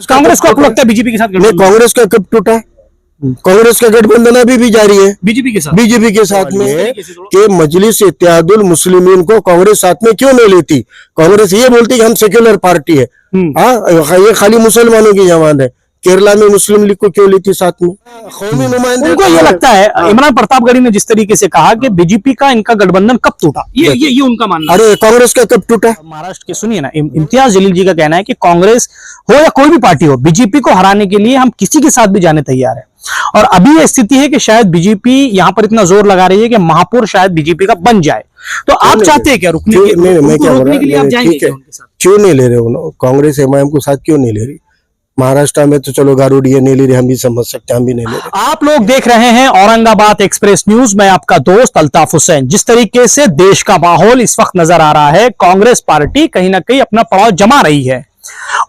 कांग्रेस को आपको लगता है बीजेपी के साथ नहीं, कांग्रेस का कब टूटा? कांग्रेस का गठबंधन अभी भी जारी है बीजेपी के साथ में कि मजलिस इत्तेहादुल मुस्लिमीन को कांग्रेस साथ में क्यों नहीं लेती? कांग्रेस ये बोलती कि हम सेक्युलर पार्टी है, हाँ ये खाली मुसलमानों की जमात है। केरला में मुस्लिम लीग को क्यों लेती साथ में? कौमी नुमाइंदे उनको ये लगता है, इमरान प्रतापगढ़ी ने जिस तरीके से कहा कि बीजेपी का इनका गठबंधन कब टूटा, ये उनका मानना है। अरे कांग्रेस का कब टूटा? महाराष्ट्र के सुनिए ना, इम्तियाज जलील जी का कहना है कि कांग्रेस हो या कोई भी पार्टी हो, बीजेपी को हराने के लिए हम किसी के साथ भी जाने तैयार है। और अभी ये स्थिति है कि शायद बीजेपी यहाँ पर इतना जोर लगा रही है कि महापौर शायद बीजेपी का बन जाए। तो आप चाहते हैं क्या रोकने के लिए? आप जाएंगे क्यों नहीं ले रहे हो? कांग्रेस एमआईएम को साथ क्यों नहीं ले रही? महाराष्ट्र में तो चलो गारूडिया नहीं ले रही, हम भी समझ सकते हैं, हम भी नहीं ले रहे। आप लोग देख रहे हैं औरंगाबाद एक्सप्रेस न्यूज, मैं आपका दोस्त अल्ताफ हुसैन। जिस तरीके से देश का माहौल इस वक्त नजर आ रहा है, कांग्रेस पार्टी कहीं ना कहीं अपना पड़ाव जमा रही है।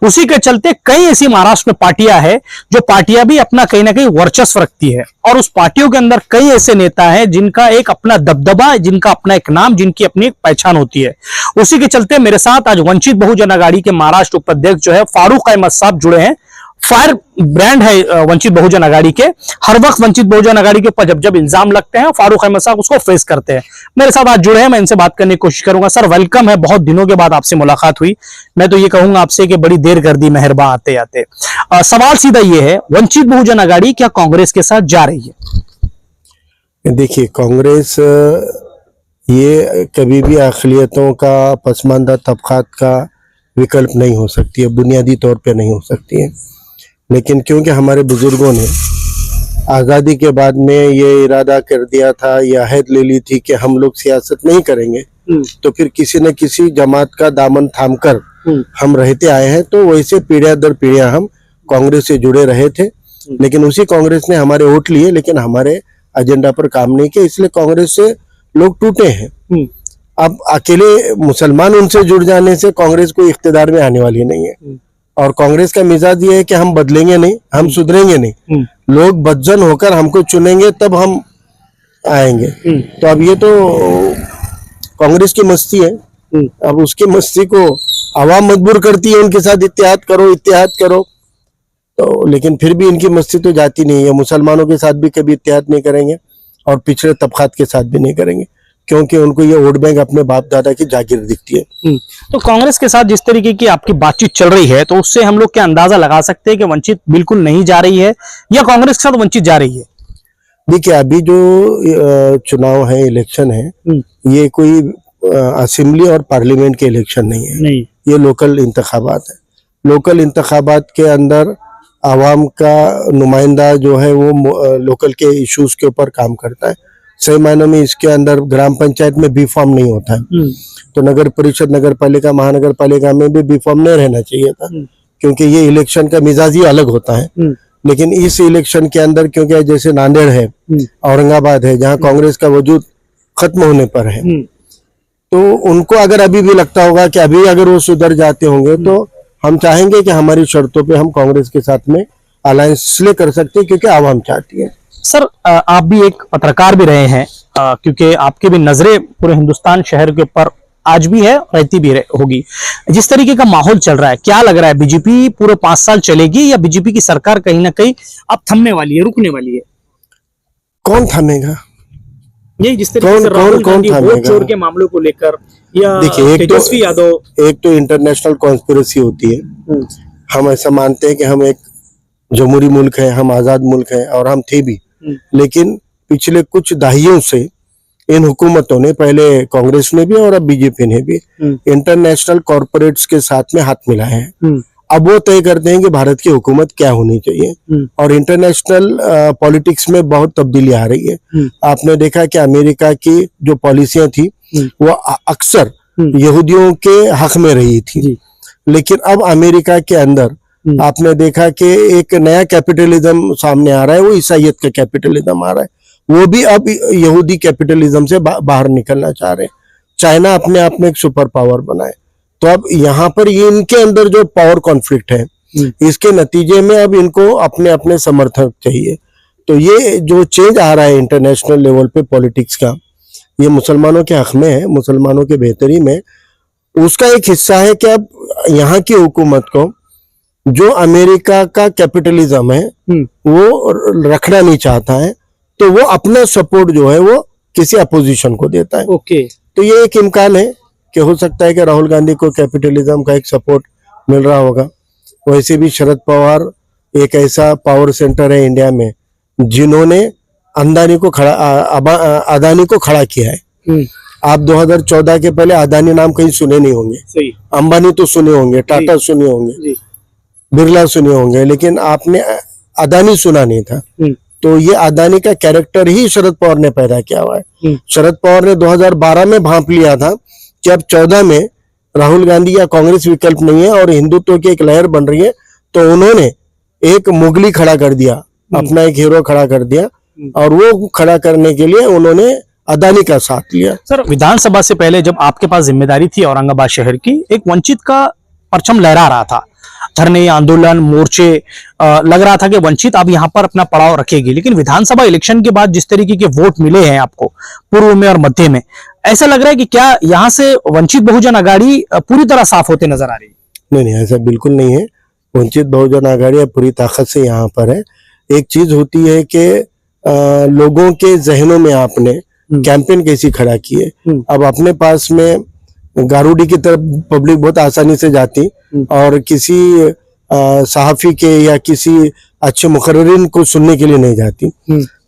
उसी के चलते कई ऐसी महाराष्ट्र में पार्टियां हैं जो पार्टियां भी अपना कहीं ना कहीं वर्चस्व रखती है, और उस पार्टियों के अंदर कई ऐसे नेता हैं जिनका एक अपना दबदबा, जिनका अपना एक नाम, जिनकी अपनी एक पहचान होती है। उसी के चलते मेरे साथ आज वंचित बहुजन आघाड़ी के महाराष्ट्र उपाध्यक्ष जो है फारूक अहमद साहब जुड़े हैं। फायर ब्रांड है वंचित बहुजन आघाड़ी के। हर वक्त वंचित बहुजन आघाड़ी के ऊपर जब इल्जाम लगते हैं, फारूक अहमद साहब उसको फेस करते हैं। मेरे साथ आज जुड़े हैं, मैं इनसे बात करने की कोशिश करूंगा। सर वेलकम है, बहुत दिनों के बाद आपसे मुलाकात हुई। मैं तो ये कहूंगा आपसे कि बड़ी देर कर दी मेहरबान आते आते। सवाल सीधा ये है, वंचित बहुजन आघाड़ी क्या कांग्रेस के साथ जा रही है? देखिए, कांग्रेस ये कभी भी अक़लियतों का, पसमानदा तबकात का विकल्प नहीं हो सकती है, बुनियादी तौर पे नहीं हो सकती है। लेकिन क्योंकि हमारे बुजुर्गों ने आज़ादी के बाद में ये इरादा कर दिया था, यह अहद ले ली थी कि हम लोग सियासत नहीं करेंगे, तो फिर किसी न किसी जमात का दामन थामकर हम रहते आए हैं। तो वैसे पीढ़ियां दर पीढ़ियां हम कांग्रेस से जुड़े रहे थे, लेकिन उसी कांग्रेस ने हमारे वोट लिए, लेकिन हमारे एजेंडा पर काम नहीं किया, इसलिए कांग्रेस से लोग टूटे हैं। अब अकेले मुसलमान उनसे जुड़ जाने से कांग्रेस कोई इख्तिदार में आने वाली नहीं है। और कांग्रेस का मिजाज ये है कि हम बदलेंगे नहीं, हम सुधरेंगे नहीं, लोग बदजन होकर हमको चुनेंगे तब हम आएंगे। तो अब ये तो कांग्रेस की मस्ती है, अब उसकी मस्ती को आवाम मजबूर करती है उनके साथ इत्तेहाद करो। तो लेकिन फिर भी इनकी मस्ती तो जाती नहीं है। मुसलमानों के साथ भी कभी इत्तेहाद नहीं करेंगे और पिछड़े तबकात के साथ भी नहीं करेंगे, क्योंकि उनको ये वोट बैंक अपने बाप दादा की जागीर दिखती है। तो कांग्रेस के साथ जिस तरीके की आपकी बातचीत चल रही है, तो उससे हम लोग क्या अंदाजा लगा सकते हैं कि वंचित बिल्कुल नहीं जा रही है या कांग्रेस के साथ वंचित जा रही है? देखिए, अभी जो चुनाव है, इलेक्शन है, ये कोई असेंबली और पार्लियामेंट के इलेक्शन नहीं है, ये लोकल इंतखाबात है। लोकल इंतखाबात के अंदर आवाम का नुमाइंदा जो है वो लोकल के इश्यूज के ऊपर काम करता है। सही मायनों में इसके अंदर ग्राम पंचायत में बी फॉर्म नहीं होता है, तो नगर परिषद, नगर पालिका, महानगर पालिका में भी बी फॉर्म नहीं रहना चाहिए था, क्योंकि ये इलेक्शन का मिजाज ही अलग होता है। लेकिन इस इलेक्शन के अंदर क्योंकि जैसे नांदेड़ है, औरंगाबाद है, जहाँ कांग्रेस का वजूद खत्म होने पर है, तो उनको अगर अभी भी लगता होगा कि अभी अगर वो सुधर जाते होंगे, तो हम चाहेंगे कि हमारी शर्तों पे हम कांग्रेस के साथ में अलायंस इसलिए कर सकते हैं क्योंकि आवाम चाहती है। सर आप भी एक पत्रकार भी रहे हैं, क्योंकि आपकी भी नजरें पूरे हिंदुस्तान शहर के ऊपर आज भी है, रहती भी होगी। जिस तरीके का माहौल चल रहा है, क्या लग रहा है बीजेपी पूरे 5 साल चलेगी या बीजेपी की सरकार कहीं ना कहीं अब थमने वाली है, रुकने वाली है? कौन थमेगा? यही जिस तरीके से राहुल गांधी वोट चोर के मामलों को लेकर, या देखिए, तेजस्वी यादव, एक तो इंटरनेशनल कॉन्स्पिरेसी होती है। हम ऐसा मानते हैं कि हम एक जमहूरी मुल्क है, हम आजाद मुल्क है, और हम थे भी, लेकिन पिछले कुछ दहाइयों से इन हुकूमतों ने, पहले कांग्रेस ने भी और अब बीजेपी ने भी, इंटरनेशनल कॉरपोरेट्स के साथ में हाथ मिलाए हैं। अब वो तय करते हैं कि भारत की हुकूमत क्या होनी चाहिए, और इंटरनेशनल पॉलिटिक्स में बहुत तब्दीली आ रही है। आपने देखा कि अमेरिका की जो पॉलिसियां थी वो अक्सर यहूदियों के हक में रही थी, लेकिन अब अमेरिका के अंदर आपने देखा कि एक नया कैपिटलिज्म सामने आ रहा है, वो ईसाइयत का कैपिटलिज्म आ रहा है, वो भी अब यहूदी कैपिटलिज्म से बाहर निकलना चाह रहे हैं। चाइना अपने आप में एक सुपर पावर बना है, तो अब यहाँ पर ये इनके अंदर जो पावर कॉन्फ्लिक्ट है, इसके नतीजे में अब इनको अपने अपने समर्थक चाहिए। तो ये जो चेंज आ रहा है इंटरनेशनल लेवल पे पॉलिटिक्स का, ये मुसलमानों के हक में है, मुसलमानों के बेहतरी में उसका एक हिस्सा है कि अब यहाँ की हुकूमत को जो अमेरिका का कैपिटलिज्म है वो रखना नहीं चाहता है, तो वो अपना सपोर्ट जो है वो किसी अपोजिशन को देता है। ओके। तो ये एक इम्कान है कि हो सकता है कि राहुल गांधी को कैपिटलिज्म का एक सपोर्ट मिल रहा होगा। वैसे भी शरद पवार एक ऐसा पावर सेंटर है इंडिया में जिन्होंने अदानी को खड़ा किया है। आप 2014 के पहले अदानी नाम कहीं सुने नहीं होंगे, सही। अंबानी तो सुने होंगे, टाटा सुने होंगे, बिरला सुने होंगे, लेकिन आपने अदानी सुना नहीं था। तो ये अदानी का कैरेक्टर ही शरद पवार ने पैदा किया हुआ है। शरद पवार ने 2012 में भांप लिया था कि अब 14 में राहुल गांधी या कांग्रेस विकल्प नहीं है और हिंदुत्व की एक लहर बन रही है, तो उन्होंने एक मुगली खड़ा कर दिया, अपना एक हीरो खड़ा कर दिया, और वो खड़ा करने के लिए उन्होंने अदानी का साथ लिया। सर, विधानसभा से पहले जब आपके पास जिम्मेदारी थी औरंगाबाद शहर की, एक वंचित का परचम लहरा रहा था, धरने, आंदोलन, मोर्चे, लग रहा था कि वंचित अब यहाँ पर अपना पड़ाव रखेगी। लेकिन विधानसभा इलेक्शन के बाद जिस तरीके के वोट मिले हैं आपको पूर्व में और मध्य में, ऐसा लग रहा है कि क्या यहाँ से वंचित बहुजन आघाड़ी पूरी तरह साफ होते नजर आ रही है? नहीं, ऐसा बिल्कुल नहीं है। वंचित बहुजन आघाड़ी पूरी ताकत से यहाँ पर है। एक चीज होती है कि लोगों के जहनों में आपने कैंपेन कैसी खड़ा की है। अब अपने पास में गारूडी की तरफ पब्लिक बहुत आसानी से जाती और किसी सहाफी के या किसी अच्छे मुकर्रिरीन को सुनने के लिए नहीं जाती।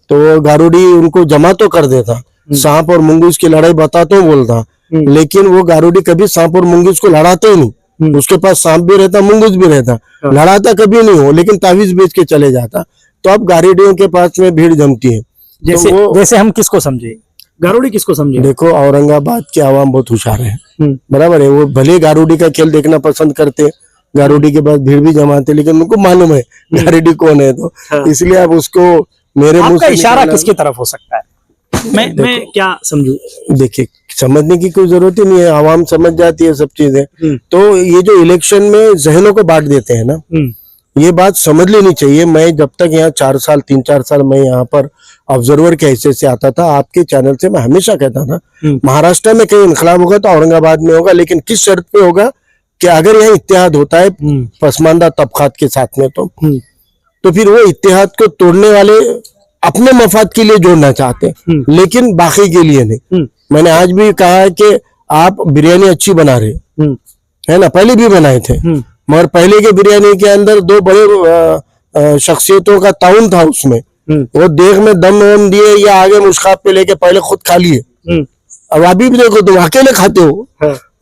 तो गारूडी उनको जमा तो कर देता, सांप और मुंगूस की लड़ाई बताता बोलता, लेकिन वो गारूडी कभी सांप और मुंगूस को लड़ाते ही नहीं। उसके पास सांप भी रहता, मुंगूस भी रहता, लड़ाता कभी नहीं हो, लेकिन तावीज बेच के चले जाता। तो अब गारूडियों के पास में भीड़ जमती है। जैसे हम किसको समझे, गारूडी किसको समझे? देखो, औरंगाबाद की आवाम बहुत होशियार है, बराबर है। वो भले गारूडी का खेल देखना पसंद करते, गारूडी के बाद भीड़ भी जमाते, लेकिन उनको मालूम है गारूडी कौन है, तो इसलिए अब उसको मेरे मुंह से इशारा किसकी तरफ हो सकता है? मैं क्या समझू? देखिए, समझने की कोई जरूरत ही नहीं है, आवाम समझ जाती है सब चीजें। तो ये जो इलेक्शन में जहनों को बांट देते हैं ना, ये बात समझ लेनी चाहिए। मैं जब तक यहाँ 3-4 साल मैं यहाँ पर ऑब्जर्वर के हैसियत से आता था, आपके चैनल से मैं हमेशा कहता था महाराष्ट्र में कहीं इनकलाब होगा तो औरंगाबाद में होगा, लेकिन किस शर्त पे होगा कि अगर यहाँ इत्तेहाद होता है पसमानदा तबकात के साथ में, तो फिर वो इत्तेहाद को तोड़ने वाले अपने मफाद के लिए जोड़ना चाहते, लेकिन बाकी के लिए नहीं। मैंने आज भी कहा है कि आप बिरयानी अच्छी बना रहे है ना, पहले भी बनाए थे, मगर पहले के बिरयानी के अंदर 2 बड़े शख्सियतों का ताउन था उसमें। वो देख में दम वम दिए या आगे मुश्काब पे लेके पहले खुद खा लिए। अब अभी भी देखो, तुम अकेले खाते हो,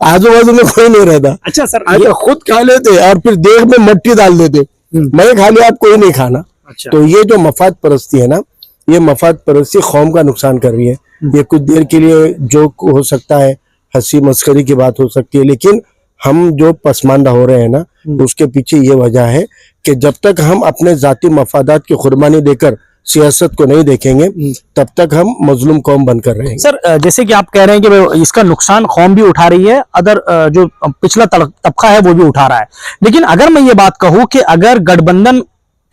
आजू बाजू में कोई नहीं रहता। अच्छा सर, ये खुद खा लेते और फिर देख में मट्टी डाल देते, मैं खा लिया, आप कोई नहीं खाना। अच्छा। तो ये जो मफाद परस्ती है ना, ये मफाद परस्ती कौम का नुकसान कर रही है। ये कुछ देर के लिए जोक हो सकता है, हंसी मस्करी की बात हो सकती है, लेकिन हम जो पसमानदा हो रहे हैं ना, उसके पीछे ये वजह है कि जब तक हम अपने जाती मफादात की कुर्बानी देकर सियासत को नहीं देखेंगे, तब तक हम मजलूम कौम बनकर रहेंगे। सर, जैसे कि आप कह रहे हैं कि इसका नुकसान कौम भी उठा रही है, अदर जो पिछला तबका है वो भी उठा रहा है, लेकिन अगर मैं ये बात कहूं कि अगर गठबंधन,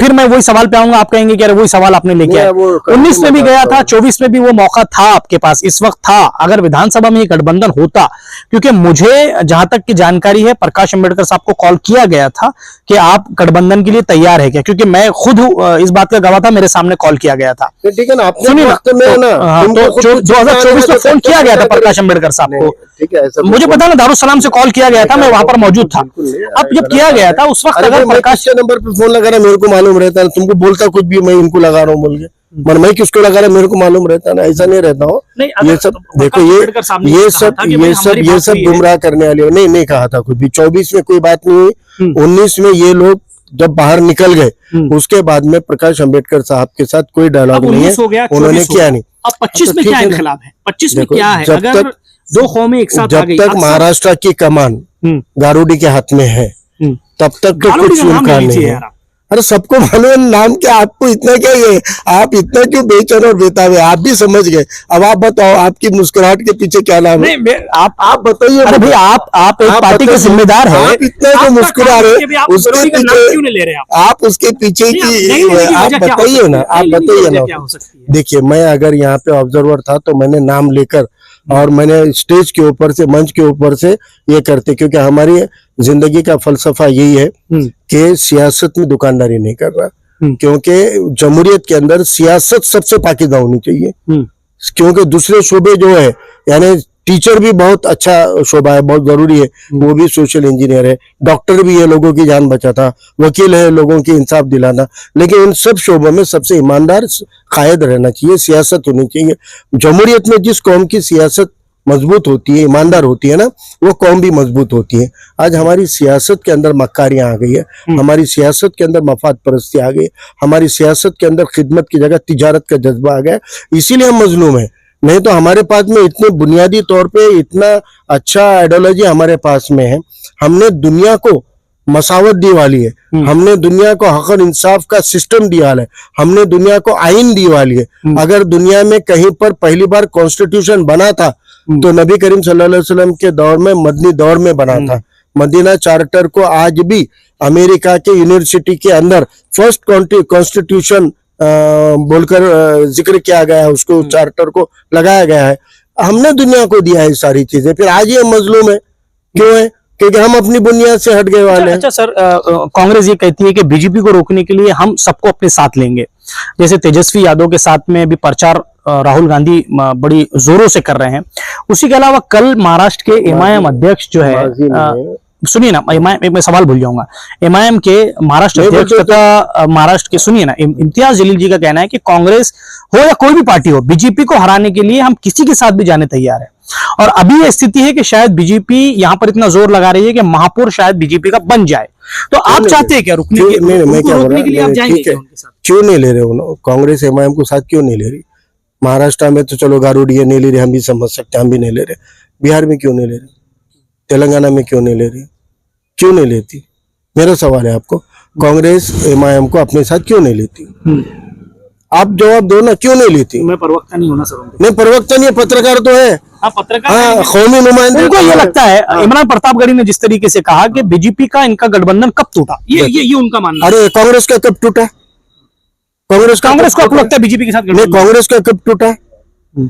फिर मैं वही सवाल पे आऊंगा, आप कहेंगे कि अरे वही सवाल आपने लेके आए, 19 में भी गया था, 24 में भी वो मौका था आपके पास, इस वक्त था। अगर विधानसभा में ये गठबंधन होता, क्योंकि मुझे जहां तक की जानकारी है, प्रकाश अंबेडकर साहब को कॉल किया गया था कि आप गठबंधन के लिए तैयार है क्या, क्योंकि मैं खुद इस बात का गवाह था, मेरे सामने कॉल किया गया था। ठीक है ना, सुनिए ना, 2024 में फोन किया गया था प्रकाश अंबेडकर साहब को, मुझे पता ना, दारुसलाम से कॉल किया गया था, मैं वहां पर मौजूद था। अब जब किया गया था उस वक्त अगर प्रकाश के नंबर पे फोन लगा रहा, मेरे को मालूम रहता है, तुमको बोलता कुछ भी मैं इनको लगा रहा हूँ बोल के, पर मैं किसको लगा रहा मेरे को मालूम रहता ना, ऐसा नहीं रहता हो। ये सब देखो, ये सब गुमराह करने वाले नहीं कहा था कुछ भी। 24 में कोई बात नहीं हुई, 19 में ये लोग जब बाहर निकल गए, उसके बाद में प्रकाश अंबेडकर साहब के साथ कोई डायलॉग नहीं है, उन्होंने किया नहीं। अब 25 में क्या इनकलाब है, 25 में क्या है? अगर 2 कौमें एक साथ आ गई, जब तक महाराष्ट्र की कमान गारूडी के हाथ में है, तब तक तो कुछ इम्कान नहीं है। अरे सबको मालूम नाम क्या, आपको इतना क्या है, आप इतना क्यों बेचैन और बेताब है, आप भी समझ गए। अब आप बताओ, आपकी मुस्कुराहट के पीछे क्या नाम है? आप बताइए। अरे भाई, आप एक पार्टी के जिम्मेदार है, आप इतना जो मुस्कुरा रहे, उसके पीछे आप उसके पीछे की आप बताइए ना, आप बताइए ना। देखिए, मैं अगर यहाँ पे ऑब्जर्वर था तो मैंने नाम लेकर और मैंने स्टेज के ऊपर से, मंच के ऊपर से ये करते, क्योंकि हमारी जिंदगी का फलसफा यही है कि सियासत में दुकानदारी नहीं कर रहा, क्योंकि जमहूरियत के अंदर सियासत सबसे पाकीज़ा होनी चाहिए। क्योंकि दूसरे शोबे जो है, यानी टीचर भी बहुत अच्छा शोबा है, बहुत जरूरी है, वो भी सोशल इंजीनियर है, डॉक्टर भी है लोगों की जान बचाता, वकील है लोगों की इंसाफ दिलाना, लेकिन उन सब शोबों में सबसे ईमानदार कायद रहना चाहिए, सियासत होनी चाहिए। जमहूरियत में जिस कौम की सियासत मजबूत होती है, ईमानदार होती है ना, वो कौम भी मजबूत होती है। आज हमारी सियासत के अंदर मक्कारियां आ गई है, हमारी सियासत के अंदर मफाद परस्ती आ गई, हमारी सियासत के अंदर खिदमत की जगह तिजारत का जज्बा आ गया, इसीलिए हम मजलूम हैं। नहीं तो हमारे पास में इतने बुनियादी तौर पे इतना अच्छा आइडियोलॉजी हमारे पास में है। हमने दुनिया को मसावत दी वाली है, हमने दुनिया को हक और इंसाफ का सिस्टम दिया है, हमने दुनिया को आइन दी वाली है। अगर दुनिया में कहीं पर पहली बार कॉन्स्टिट्यूशन बना था तो नबी करीम सल्लल्लाहु अलैहि वसल्लम के दौर में, मदनी दौर में बना था। मदीना चार्टर को आज भी अमेरिका के यूनिवर्सिटी के अंदर फर्स्ट कॉन्स्टिट्यूशन बोलकर जिक्र किया गया है, उसको चार्टर को लगाया गया है। हमने दुनिया को दिया है सारी चीजें, फिर आज ये मजलूम है। क्यों है? क्योंकि हम अपनी बुनियाद से हट गए वाले हैं। अच्छा सर, कांग्रेस ये कहती है कि बीजेपी को रोकने के लिए हम सबको अपने साथ लेंगे। जैसे तेजस्वी यादव के साथ में भी प्रचार राहुल गांधी बड़ी जोरों से कर रहे हैं। उसी के अलावा कल महाराष्ट्र के एमआईएम अध्यक्ष जो है, सुनिए ना, मैं सवाल भूल जाऊंगा, एमआईएम के महाराष्ट्र अध्यक्ष तथा महाराष्ट्र के, सुनिए ना, इम्तियाज जलील जी का कहना है कि कांग्रेस हो या कोई भी पार्टी हो, बीजेपी को हराने के लिए हम किसी के साथ भी जाने तैयार है। और अभी ये स्थिति है कि शायद बीजेपी यहाँ पर इतना जोर लगा रही है कि महापौर शायद बीजेपी का बन जाए। तो आप चाहते हैं क्या रोकने के लिए? आप जाएंगे क्या उनके साथ? क्यों नहीं ले रहे कांग्रेस एमआईएम को साथ, क्यों नहीं ले रही? महाराष्ट्र में तो चलो गारूडिया नहीं ले रही, हम भी समझ सकते हैं, हम भी नहीं ले रहे। बिहार में क्यों नहीं ले रहे? तेलंगाना में क्यों नहीं ले रही? क्यों नहीं लेती? मेरा सवाल है आपको, कांग्रेस एमआईएम को अपने साथ क्यों नहीं लेती? आप जवाब दो ना, क्यों नहीं लेती? मैं प्रवक्ता नहीं होना सर। नहीं, प्रवक्ता नहीं, पत्रकार तो है। पत्रकार, हाँ, कौमी नुमाइंदे। उनको ये लगता है, इमरान प्रतापगढ़ी ने जिस तरीके से कहा कि बीजेपी का इनका गठबंधन कब टूटा, ये उनका मानना। अरे कांग्रेस का कब टूटा? कांग्रेस को आपको लगता है बीजेपी के साथ? नहीं, कांग्रेस का कब टूटा?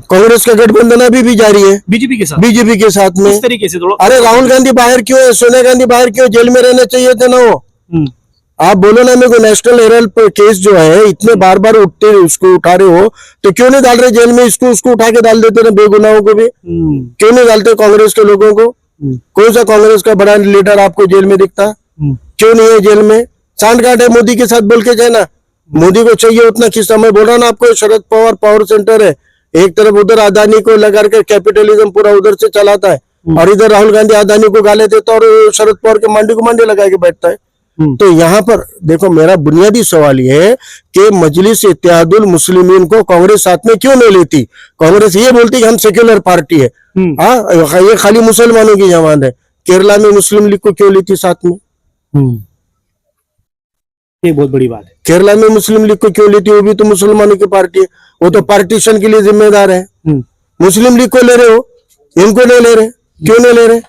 कांग्रेस का गठबंधन अभी भी जारी है बीजेपी के साथ। बीजेपी के साथ में इस तरीके से थोड़ा। अरे राहुल गांधी बाहर क्यों है? सोनिया गांधी बाहर क्यों? जेल में रहना चाहिए थे ना वो। आप बोलो ना मेरे को, नेशनल हेराल्ड केस जो है इतने बार बार उठते, उसको उठा रहे हो तो क्यों नहीं डाल रहे जेल में? इसको उसको उठा के डाल देते ना, बेगुनाहों को भी। क्यों नहीं डालते कांग्रेस के लोगों को? कौन सा कांग्रेस का बड़ा लीडर आपको जेल में दिखता? क्यों नहीं है जेल में? सांठ गांठ है मोदी के साथ, बोल के जाए ना। मोदी को चाहिए उतना किस्सा। मैं बोल रहा ना आपको, शरद पवार पावर सेंटर है, एक तरफ उधर अदानी को लगा कर कैपिटलिज्म पूरा उधर से चलाता है, और इधर राहुल गांधी अदानी को गाले देता और शरद पवार के मांडी को मांडी लगा के बैठता है। तो यहाँ पर देखो, मेरा बुनियादी सवाल ये है कि मजलिस इत्तेहादुल मुस्लिमीन को कांग्रेस साथ में क्यों नहीं लेती? कांग्रेस ये बोलती कि हम सेक्युलर पार्टी है, हाँ, ये खाली मुसलमानों की जमात है। केरला में मुस्लिम लीग को क्यों लेती साथ में? ये बहुत बड़ी बात है। केरला में मुस्लिम लीग को क्यों लेती? वो भी तो मुसलमानों की पार्टी है, वो तो पार्टीशन के लिए जिम्मेदार है। मुस्लिम लीग को ले रहे हो, इनको नहीं ले रहे, क्यों नहीं ले रहे?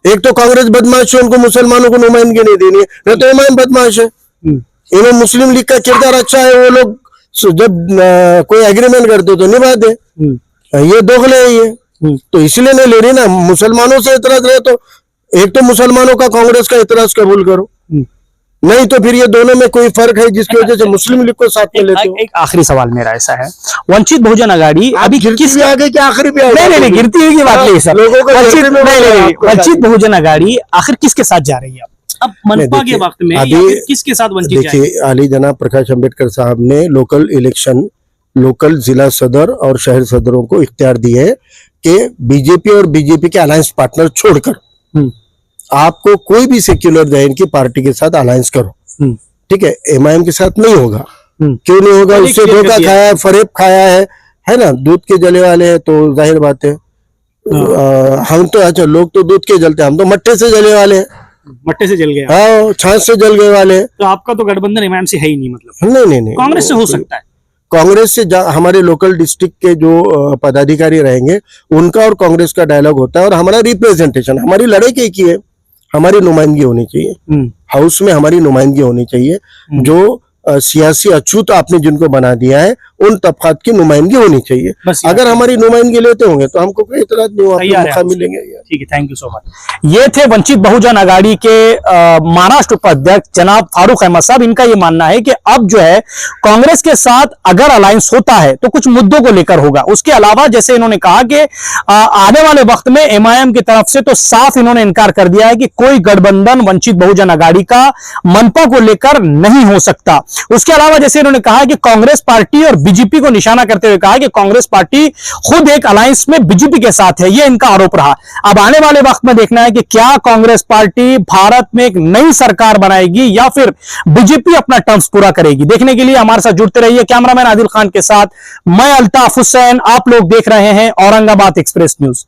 एक तो कांग्रेस बदमाश है, उनको मुसलमानों को नुमाइंदगी नहीं देनी है, नहीं तो इमाम बदमाश है। इन्हें मुस्लिम लीग का किरदार अच्छा है, वो लोग जब कोई एग्रीमेंट करते तो निभाते। ये दोगले है ये, तो इसलिए नहीं ले रही ना। मुसलमानों से इतराज रहे तो एक तो मुसलमानों का कांग्रेस का इतराज कबूल करो, नहीं तो फिर ये दोनों में कोई फर्क है जिसकी वजह से मुस्लिम लीग को साथ में लेते हो। एक आखिरी सवाल मेरा ऐसा है, वंचित बहुजन आघाड़ी अभी किस आगे क्या आखिरी भी नहीं गिरती हुई की बात नहीं सर, वंचित बहुजन आघाड़ी आखिर किसके साथ जा रही है अब मनपा के वक्त में? अभी किसके साथ वंचित जाएगी? देखिए, आली जनाब प्रकाश अंबेडकर साहब ने लोकल इलेक्शन, लोकल जिला सदर और शहर सदरों को इख्तियार दी है कि बीजेपी और बीजेपी के अलायंस पार्टनर छोड़कर आपको कोई भी सेक्युलर जैन की पार्टी के साथ अलायंस करो, ठीक है। एमआईएम के साथ नहीं होगा। क्यों नहीं होगा? उससे धोखा खाया है, फरेब खाया है ना। दूध के जले वाले हैं तो जाहिर बात है। हम तो अच्छा, लोग तो दूध के जलते, हम तो मट्टे से जले वाले हैं। मट्टे से जल गए? हाँ, छाछ से जल गए वाले। तो आपका तो गठबंधन एमआईएम से है ही नहीं मतलब? नहीं, कांग्रेस से हो सकता है। कांग्रेस से हमारे लोकल डिस्ट्रिक्ट के जो पदाधिकारी रहेंगे उनका और कांग्रेस का डायलॉग होता है, और हमारा रिप्रेजेंटेशन, हमारी लड़ाई की है, हमारी नुमाइंदगी होनी चाहिए हाउस में, हमारी नुमाइंदगी होनी चाहिए। जो सियासी अछूत आपने जिनको बना दिया है उन तबकात की नुमाइंदगी होनी चाहिए। बस अगर हमारी नुमाइंदगी लेते होंगे तो हमको कोई इतराज नहीं हुआ, तैयार है मौका आपसे। मिलेंगे। ठीक है, थैंक यू सो मच। ये थे वंचित बहुजन अघाड़ी के महाराष्ट्र उपाध्यक्ष जनाब फारूक अहमद साहब। इनका ये मानना है कि अब जो है कांग्रेस के साथ अगर अलायंस होता है तो कुछ मुद्दों को लेकर होगा। उसके अलावा जैसे इन्होंने कहा कि आने वाले वक्त में एमआईएम की तरफ से तो साफ इन्होंने इनकार कर दिया है कि कोई गठबंधन वंचित बहुजन अघाड़ी का मनपा को लेकर नहीं हो सकता। उसके अलावा जैसे इन्होंने कहा कि कांग्रेस पार्टी और बीजेपी को निशाना करते हुए कहा कि कांग्रेस पार्टी खुद एक अलायंस में बीजेपी के साथ है, यह इनका आरोप रहा। अब आने वाले वक्त में देखना है कि क्या कांग्रेस पार्टी भारत में एक नई सरकार बनाएगी या फिर बीजेपी अपना टर्म्स पूरा करेगी। देखने के लिए हमारे साथ जुड़ते रहिए। कैमरामैन आदिल खान के साथ मैं अल्ताफ हुसैन, आप लोग देख रहे हैं औरंगाबाद एक्सप्रेस न्यूज।